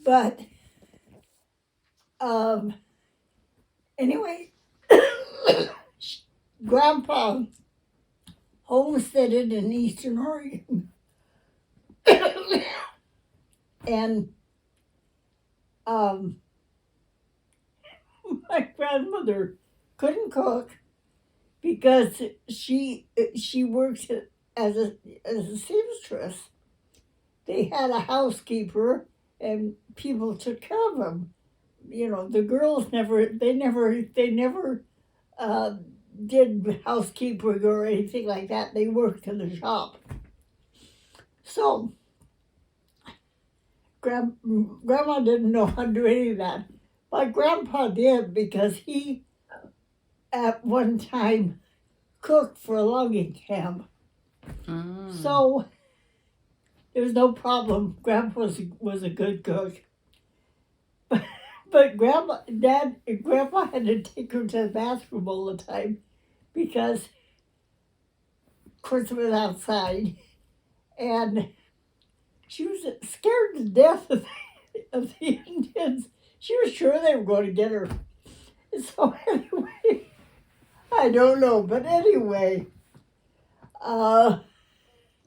But um, anyway, Grandpa homesteaded in Eastern Oregon, and um, my grandmother couldn't cook because she worked as a seamstress. They had a housekeeper, and people took care of them. You know, the girls never uh, did housekeeping or anything like that. They worked in the shop. So grandma didn't know how to do any of that. My grandpa did because he at one time cooked for a logging camp. So there was no problem. Grandpa was a good cook. But grandpa had to take her to the bathroom all the time because, of course, it was outside, and she was scared to death of the Indians. She was sure they were going to get her. So anyway, I don't know, but anyway,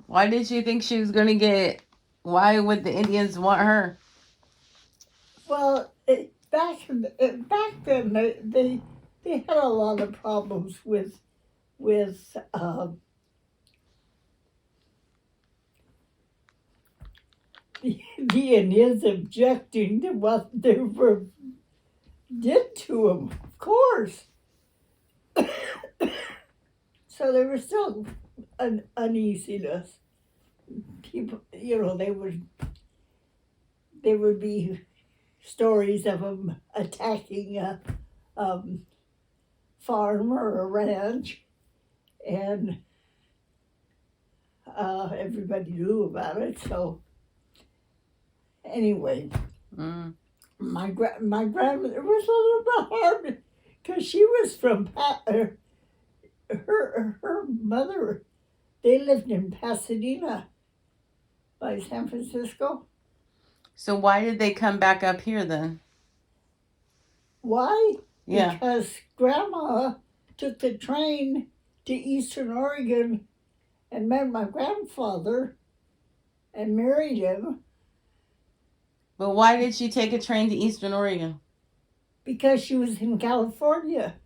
Why did you think she was going to get? Why would the Indians want her? well, back then they had a lot of problems with the Indians objecting to what they were did to them, of course. So there was still an uneasiness. People, you know, there would be stories of them attacking a farm or a ranch, and everybody knew about it. So anyway, my grandmother was a little bit hard because she was from her mother. They lived in Pasadena by San Francisco. So why did they come back up here then? Why? Yeah. Because Grandma took the train to Eastern Oregon and met my grandfather and married him. But why did she take a train to Eastern Oregon? Because she was in California.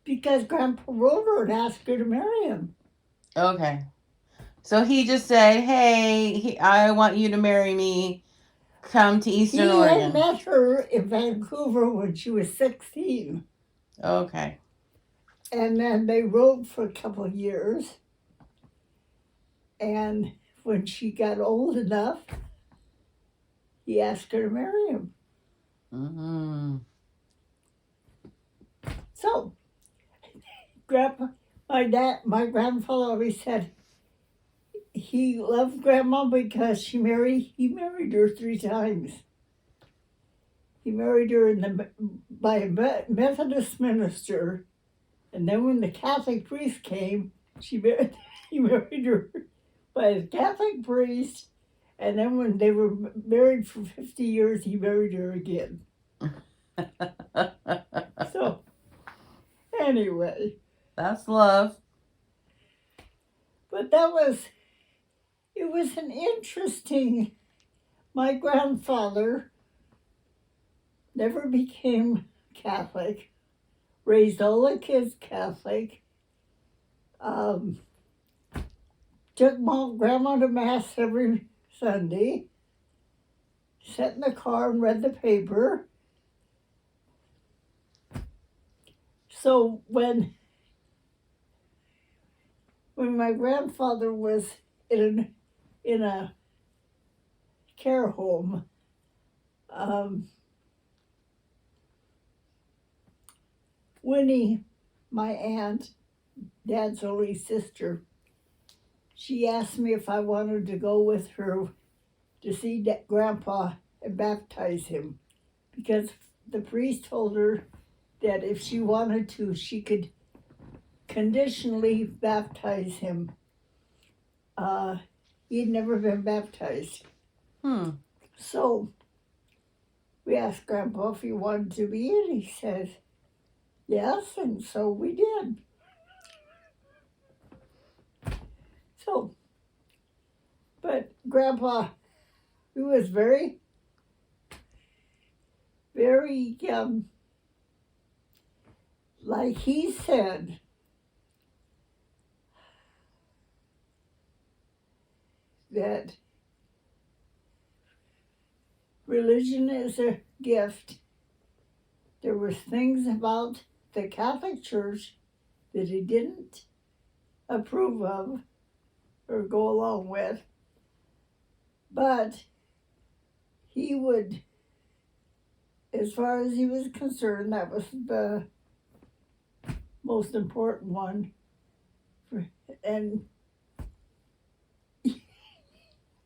Because Grandpa wrote her and asked her to marry him. Okay. So he just said, hey, I want you to marry me. Come to Eastern Oregon. He had met her in Vancouver when she was 16. Okay. And then they rode for a couple of years. And when she got old enough, he asked her to marry him. So, my grandfather always said he loved Grandma because he married her 3 times. He married her by a Methodist minister, and then when the Catholic priest came, he married her by a Catholic priest, and then when they were married for 50 years, he married her again. So, anyway. That's love. But it was an interesting, my grandfather never became Catholic, raised all the kids Catholic, took Grandma to Mass every Sunday, sat in the car and read the paper. So when my grandfather was in a care home, Winnie, my aunt, Dad's only sister, she asked me if I wanted to go with her to see Grandpa and baptize him, because the priest told her that if she wanted to, she could conditionally baptize him. He'd never been baptized. So we asked Grandpa if he wanted to be in. He says, yes, and so we did. So, but Grandpa, he was very, very, like he said, that religion is a gift. There was things about the Catholic Church that he didn't approve of or go along with, but he would, as far as he was concerned, that was the most important one. And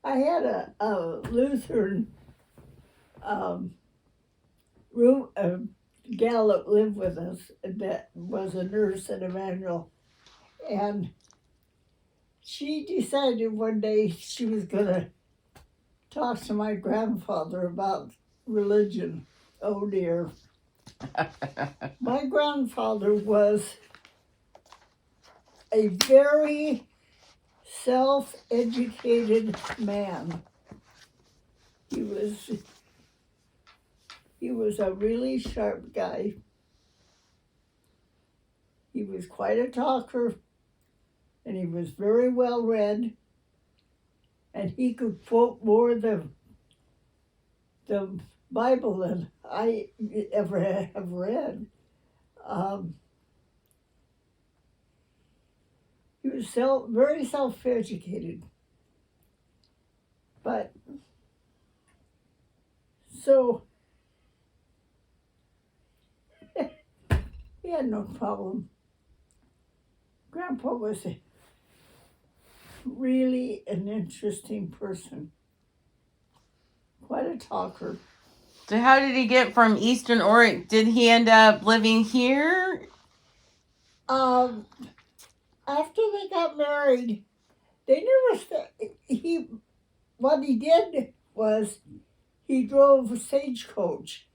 I had a Lutheran room, a gal that lived with us that was a nurse at Emmanuel, and she decided one day she was gonna talk to my grandfather about religion. Oh dear. My grandfather was a very self-educated man. He was a really sharp guy. He was quite a talker, and he was very well read, and he could quote more the Bible than I ever have read. He was very self-educated. But, so, he had no problem. Grandpa was really an interesting person. Quite a talker. So how did he get from Eastern Oregon? Did he end up living here? After they got married, they never what he did was he drove a stagecoach.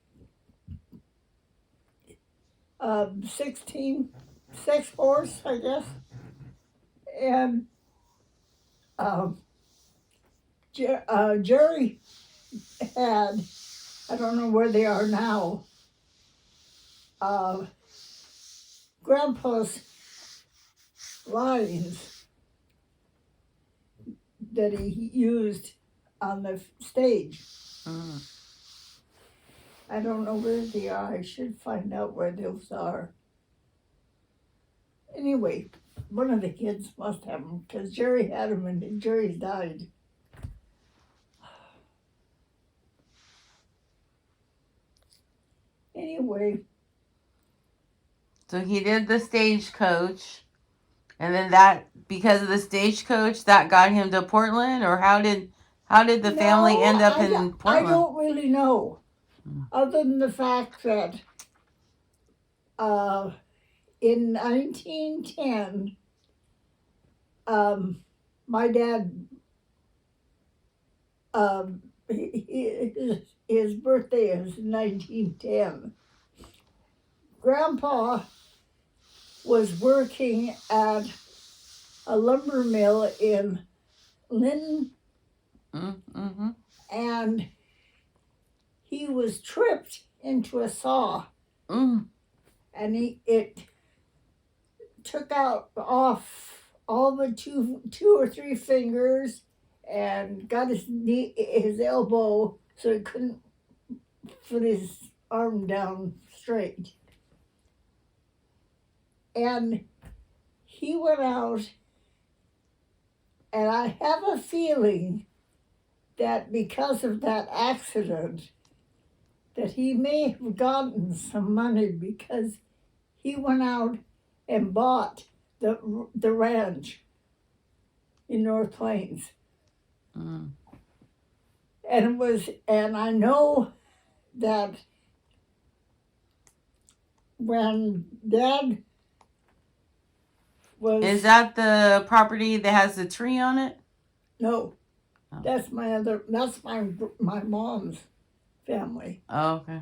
6 horse, I guess. And Jerry had, I don't know where they are now, Grandpa's lines that he used on the stage. I don't know where they are. I should find out where those are. Anyway, one of the kids must have them because Jerry had them and Jerry's died. Anyway. So he did the stagecoach, and then that, because of the stagecoach, that got him to Portland, or how did the family end up in Portland? I don't really know, other than the fact that in 1910, my dad, his birthday is 1910. Grandpa was working at a lumber mill in Lyndon, and he was tripped into a saw, and it took off all the two or three fingers and got his elbow so he couldn't put his arm down straight. And he went out, and I have a feeling that because of that accident, that he may have gotten some money because he went out and bought the ranch in North Plains. And I know that when Dad was... Is that the property that has the tree on it? No, Oh. That's my mom's family. Oh, okay.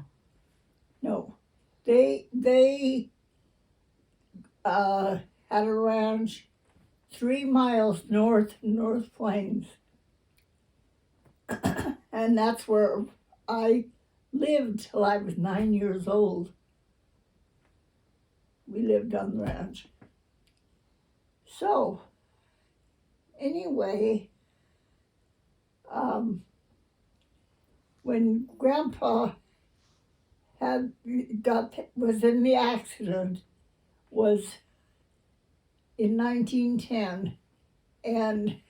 No, they had a ranch 3 miles north of North Plains, and that's where I lived till I was 9 years old. We lived on the ranch. So, anyway, when Grandpa was in the accident was in 1910, and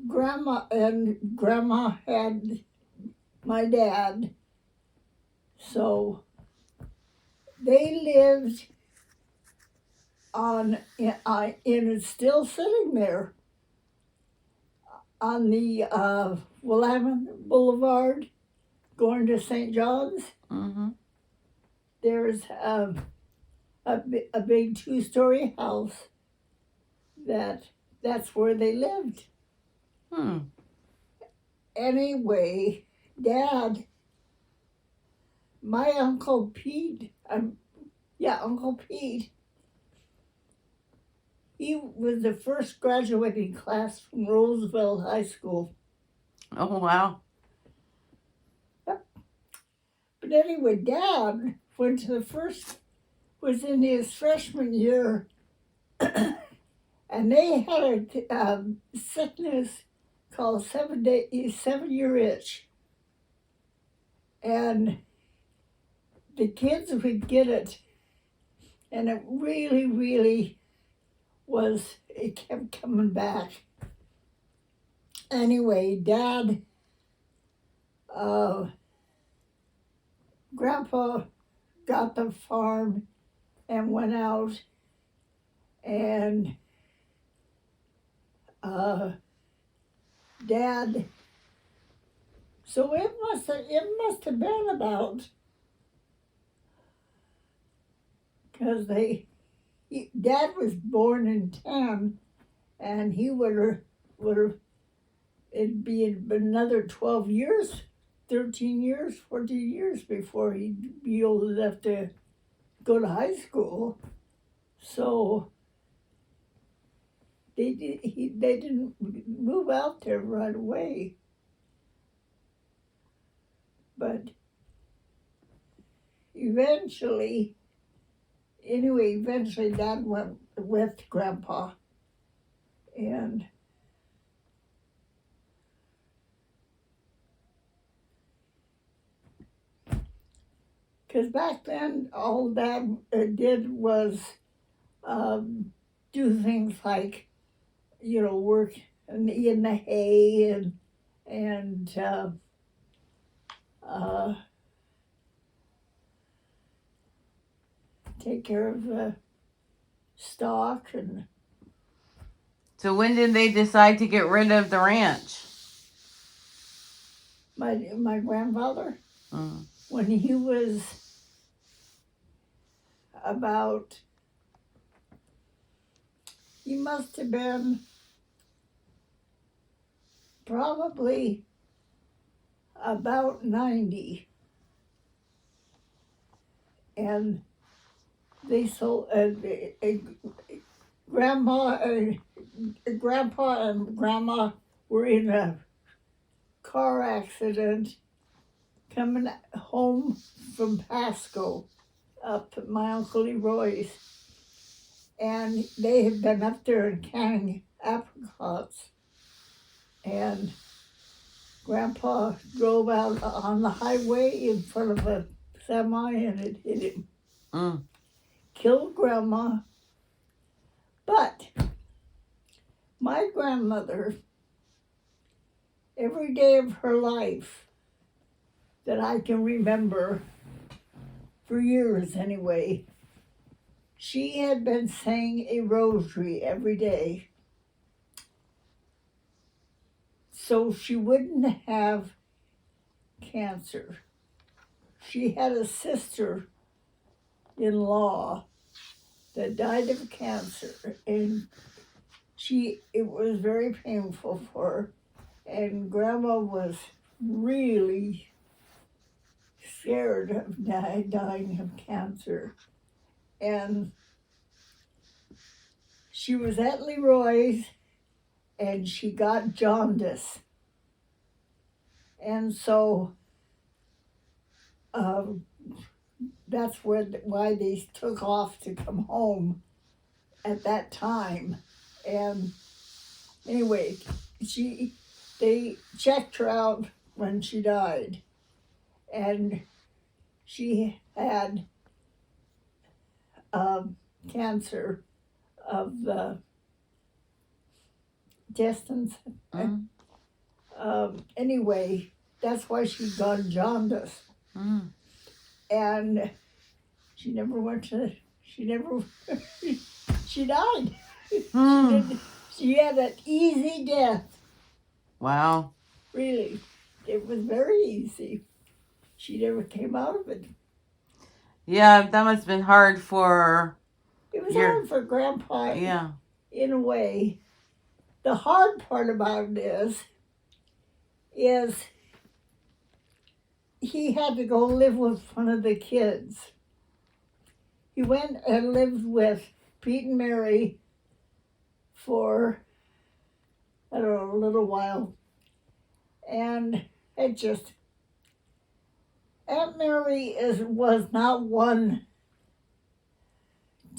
Grandma had my dad, so they lived on and it's still sitting there on the Willamette Boulevard going to St. John's. Mm-hmm. There's a big 2-story house that's where they lived. Anyway, Dad, my Uncle Pete, Uncle Pete, he was the first graduating class from Roosevelt High School. Oh, wow. But anyway, Dad went to was in his freshman year, and they had a sickness called 7-year itch. And the kids would get it, and it really, really it kept coming back. Anyway, Dad, Grandpa got the farm and went out, and Dad, so it must have been about, because Dad was born in 10, and he would have, it'd be another 12 years, 13 years, 14 years before he'd be old enough to go to high school. So they didn't move out there right away. But eventually Dad went with Grandpa, and because back then all Dad did was do things like, work in the hay and take care of the stock. And So when did they decide to get rid of the ranch? my grandfather, Mm. when he was about, he must have been probably about 90, and they sold Grandpa and Grandma were in a car accident coming home from Pasco up at my Uncle Leroy's, and they had been up there canning apricots, and Grandpa drove out on the highway in front of a semi, and it hit him. Mm. Killed Grandma. But my grandmother, every day of her life that I can remember, for years anyway, she had been saying a rosary every day so she wouldn't have cancer. She had a sister-in-law that died of cancer, and it was very painful for her. and Grandma was really scared of dying of cancer. And she was at Leroy's and she got jaundice. And so that's why they took off to come home at that time. And anyway, they checked her out when she died, and she had cancer of the intestines. Mm. Anyway, that's why she got jaundice. Mm. And she never went to, she never, she died. Mm. She had an easy death, Wow. really. It was very easy. She never came out of it. Yeah, that must have been hard for. It was hard for Grandpa Yeah. in a way. The hard part about it is he had to go live with one of the kids. He went and lived with Pete and Mary for, I don't know, a little while. And it just, Aunt Mary was not one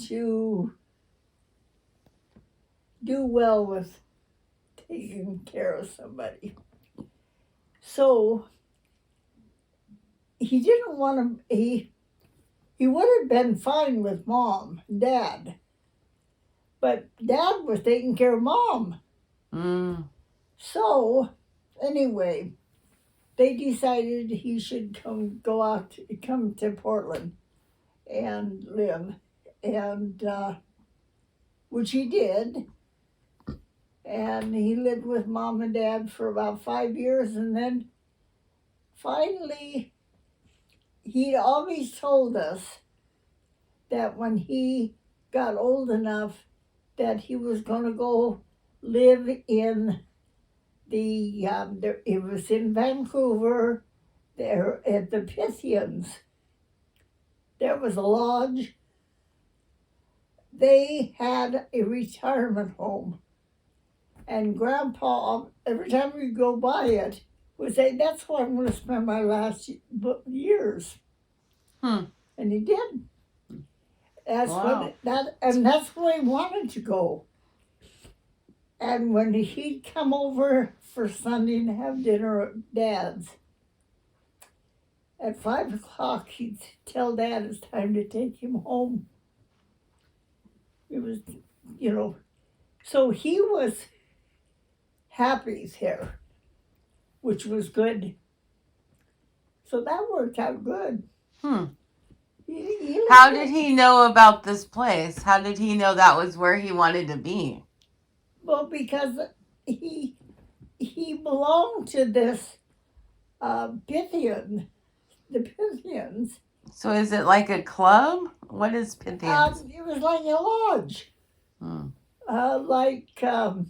to do well with taking care of somebody. So he didn't want to, he would have been fine with Mom and Dad, but Dad was taking care of Mom. Mm. So anyway, they decided he should come to Portland and live, and which he did. And he lived with Mom and Dad for about 5 years, and then finally, he'd always told us that when he got old enough that he was going to go live in it was in Vancouver, there at the Pythians. There was a lodge. They had a retirement home. And Grandpa, every time we go by it, would say, "That's where I'm going to spend my last years." Hmm. And he did. That's Wow. that's where he wanted to go. And when he'd come over for Sunday and have dinner at Dad's, at 5 o'clock, he'd tell Dad it's time to take him home. It was, so he was happy there, which was good. So that worked out good. Hmm. He How did he know about this place? How did he know that was where he wanted to be? Well, because he belonged to this Pythian, the Pythians. So is it like a club? What is Pythians? It was like a lodge. Hmm. Like, A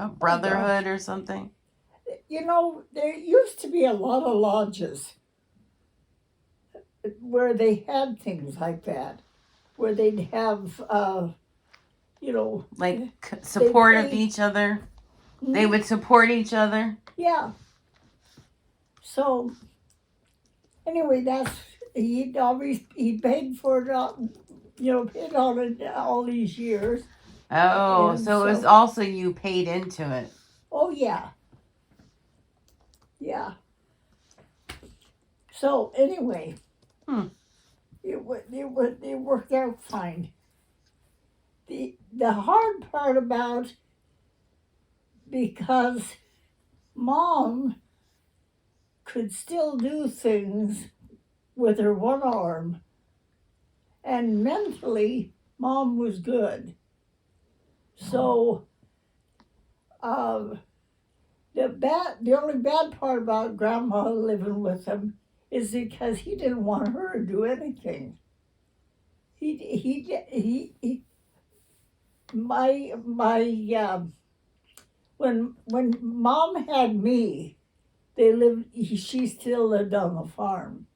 brotherhood or something? there used to be a lot of lodges where they had things like that, where they'd have, Like support of paid- each other? They would support each other? Yeah. So, anyway, he paid for it, paid on it all these years. Oh, And so it was so- also you paid into it. Oh, yeah. Yeah. So, anyway, it worked out fine. The hard part about, because Mom could still do things with her one arm, and mentally, Mom was good. So, the only bad part about Grandma living with him is because he didn't want her to do anything. when Mom had me, she still lived on the farm.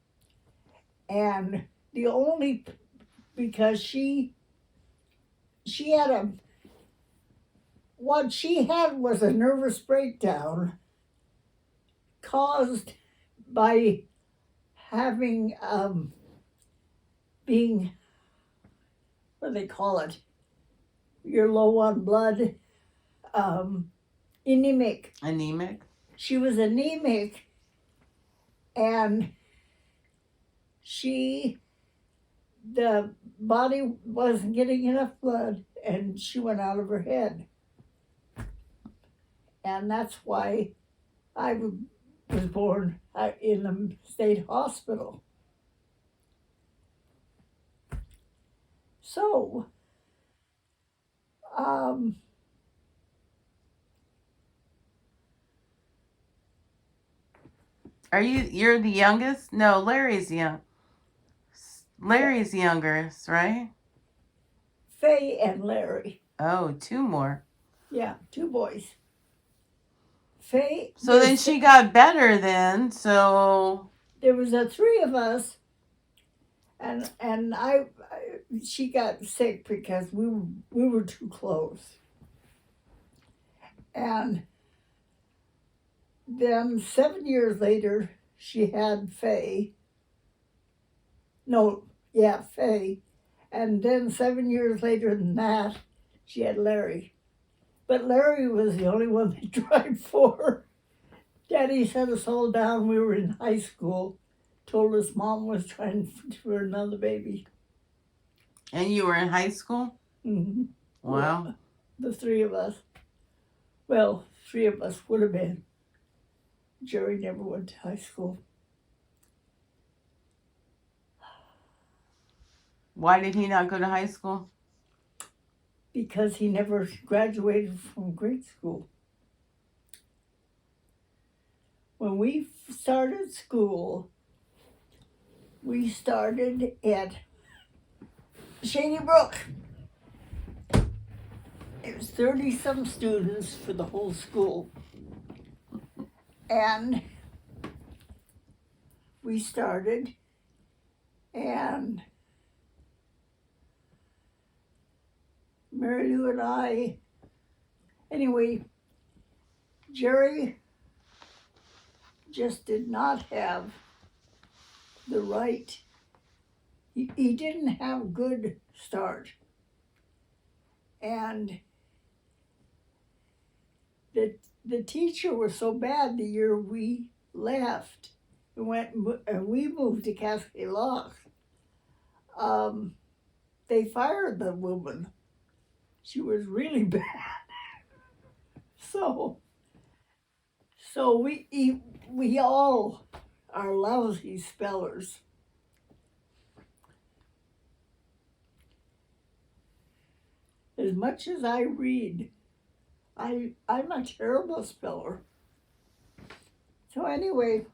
And because she had what she had was a nervous breakdown caused by having, being, what do they call it? You're low on blood, anemic. Anemic? She was anemic, and the body wasn't getting enough blood, and she went out of her head. And that's why I was born in the state hospital. So, you're the youngest? No, Larry's youngest, right? Faye and Larry. Oh, two more. Yeah, two boys. Faye. So then she got better then, so. There was three of us, and she got sick because we were too close. And then 7 years later, she had Faye. Faye. And then 7 years later than that, she had Larry. But Larry was the only one they tried for. Daddy set us all down. We were in high school. Told us Mom was trying for another baby. And you were in high school? Mm-hmm. Wow. The three of us. Well, three of us would have been. Jerry never went to high school. Why did he not go to high school? Because he never graduated from grade school. When we started school, we started at Shady Brook. It was 30-some students for the whole school. And we started, and Mary Lou and I, anyway, Jerry just did not have the right, he didn't have a good start. And the teacher was so bad the year we left and we moved to Cascade Lock. They fired the woman. She was really bad. So we all are lousy spellers. As much as I read, I'm a terrible speller. So anyway,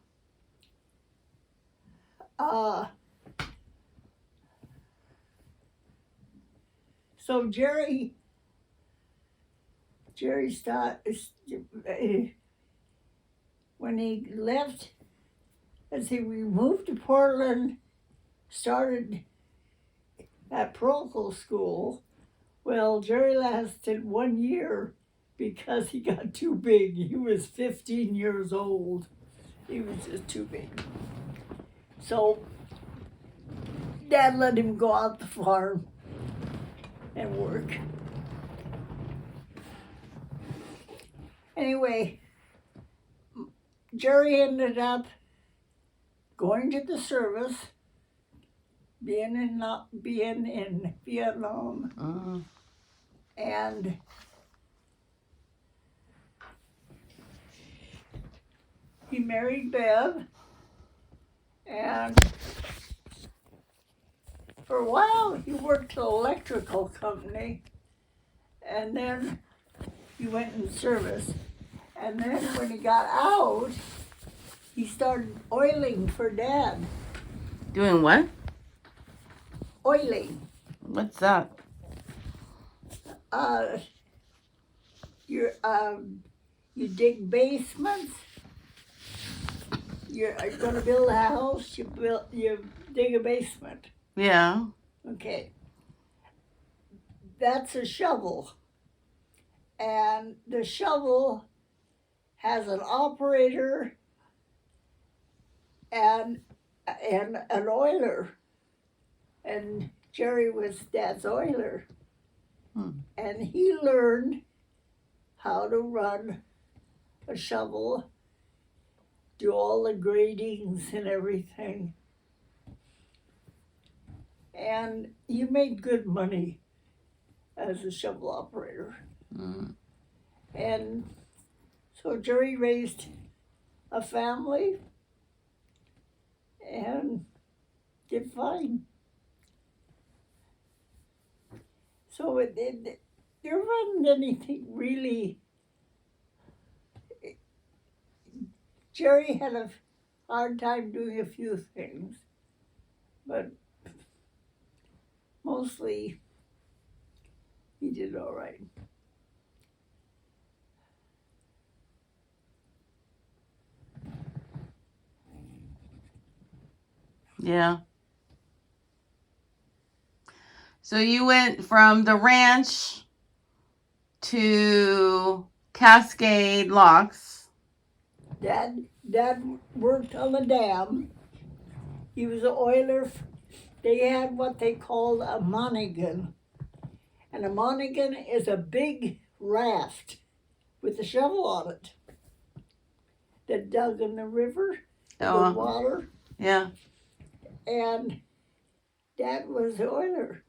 so Jerry started, when he left, we moved to Portland, started at parochial school. Well, Jerry lasted 1 year because he got too big. He was 15 years old. He was just too big. So Dad let him go out the farm and work. Anyway, Jerry ended up going to the service, being in Vietnam, and he married Bev, and for a while he worked at an electrical company, and then he went in service. And then when he got out, he started oiling for Dad. Doing what? Oiling. What's that? You dig basements. You're going to build a house. You dig a basement. Yeah. Okay. That's a shovel. And the shovel has an operator and an oiler. And Jerry was Dad's oiler. And he learned how to run a shovel, do all the gradings and everything. And you made good money as a shovel operator. And so Jerry raised a family and did fine. So there wasn't anything really. Jerry had a hard time doing a few things, but mostly he did all right. Yeah. So you went from the ranch to Cascade Locks. Dad worked on the dam. He was an oiler. They had what they called a monnigan. And a monnigan is a big raft with a shovel on it that dug in the river, the water. Yeah. And Dad was the oiler.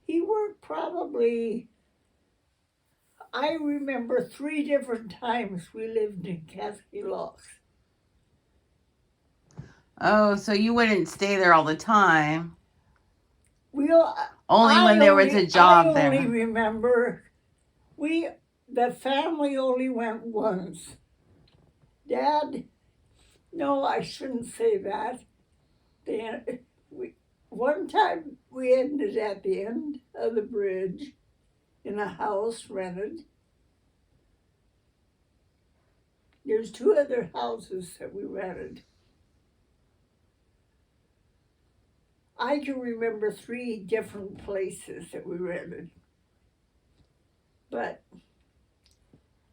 He worked probably, I remember 3 different times we lived in Cascade Locks. Oh, so you wouldn't stay there all the time. Only when there was a job there. I only remember the family only went once. Dad, no, I shouldn't say that. One time we ended at the end of the bridge in a house rented. There's 2 other houses that we rented. I can remember 3 different places that we rented. But a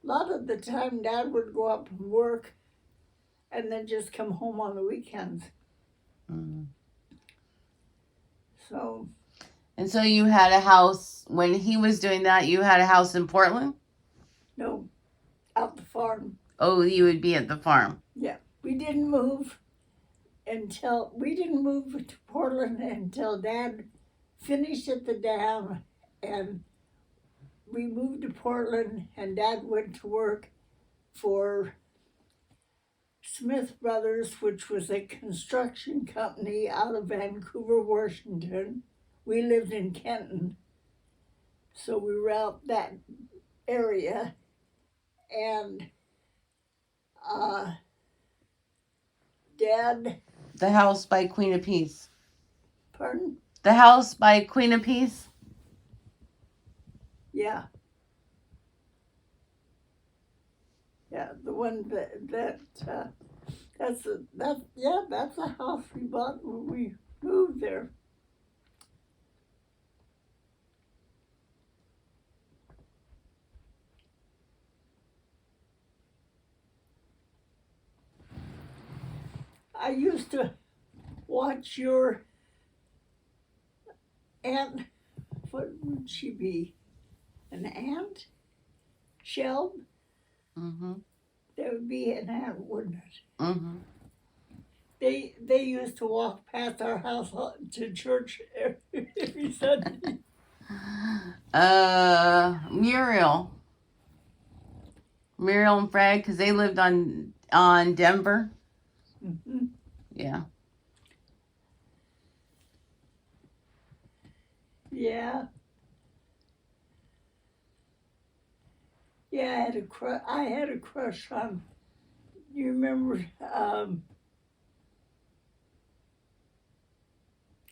lot of the time Dad would go up and work and then just come home on the weekends. So. And so you had a house, when he was doing that, you had a house in Portland? No, out the farm. Oh, you would be at the farm. Yeah, we didn't move to Portland until Dad finished at the dam, and we moved to Portland, and Dad went to work for Smith Brothers, which was a construction company out of Vancouver, Washington. We lived in Kenton, so we were out that area, and Dad. The house by Queen of Peace. Pardon? The house by Queen of Peace? Yeah. Yeah, the one that's the house we bought when we moved there. I used to watch your aunt. What would she be? An aunt? Shelb? Mm-hmm. That would be an aunt, wouldn't it? Mm-hmm. They used to walk past our house to church every Sunday. Muriel and Fred, because they lived on Denver. Mm-hmm. Yeah. Yeah. Yeah, I had a crush on. You remember? I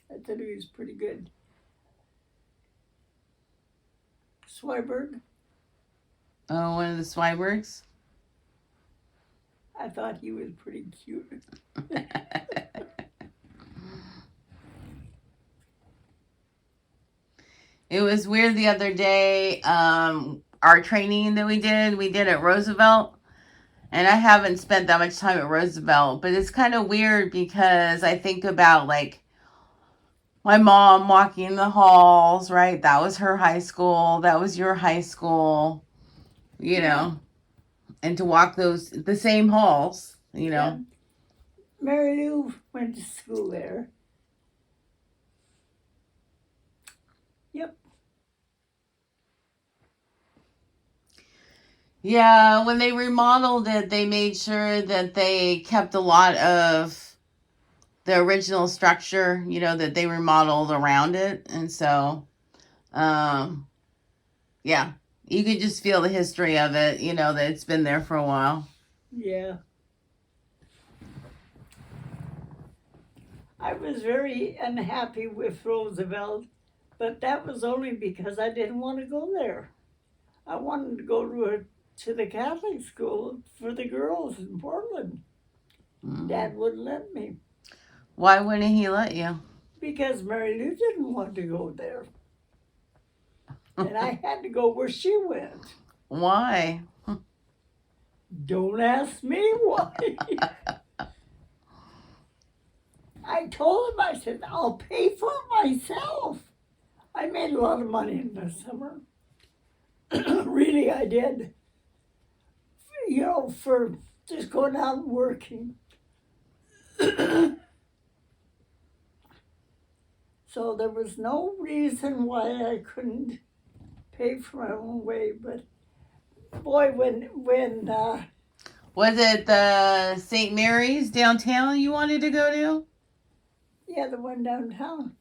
thought he was pretty good. Swiberg. Oh, one of the Swibergs. I thought he was pretty cute. It was weird the other day. Our training that we did at Roosevelt. And I haven't spent that much time at Roosevelt, but it's kind of weird because I think about like my mom walking the halls, right? That was her high school. That was your high school, you know, and to walk the same halls, you know. Yeah. Mary Lou went to school there. Yep. Yeah, when they remodeled it, they made sure that they kept a lot of the original structure, you know, that they remodeled around it. And so, yeah, you could just feel the history of it, you know, that it's been there for a while. Yeah. I was very unhappy with Roosevelt, but that was only because I didn't want to go there. I wanted to go to the Catholic school for the girls in Portland. Dad wouldn't let me Why wouldn't he let you? because Mary Lou didn't want to go there. And I had to go where she went. Why? Don't ask me why. I told him, I said, I'll pay for it myself. I made a lot of money in the summer. Really, I did. You know, for just going out and working. So there was no reason why I couldn't pay for my own way. But boy, when Was it the St. Mary's downtown you wanted to go to? yeah, the one downtown.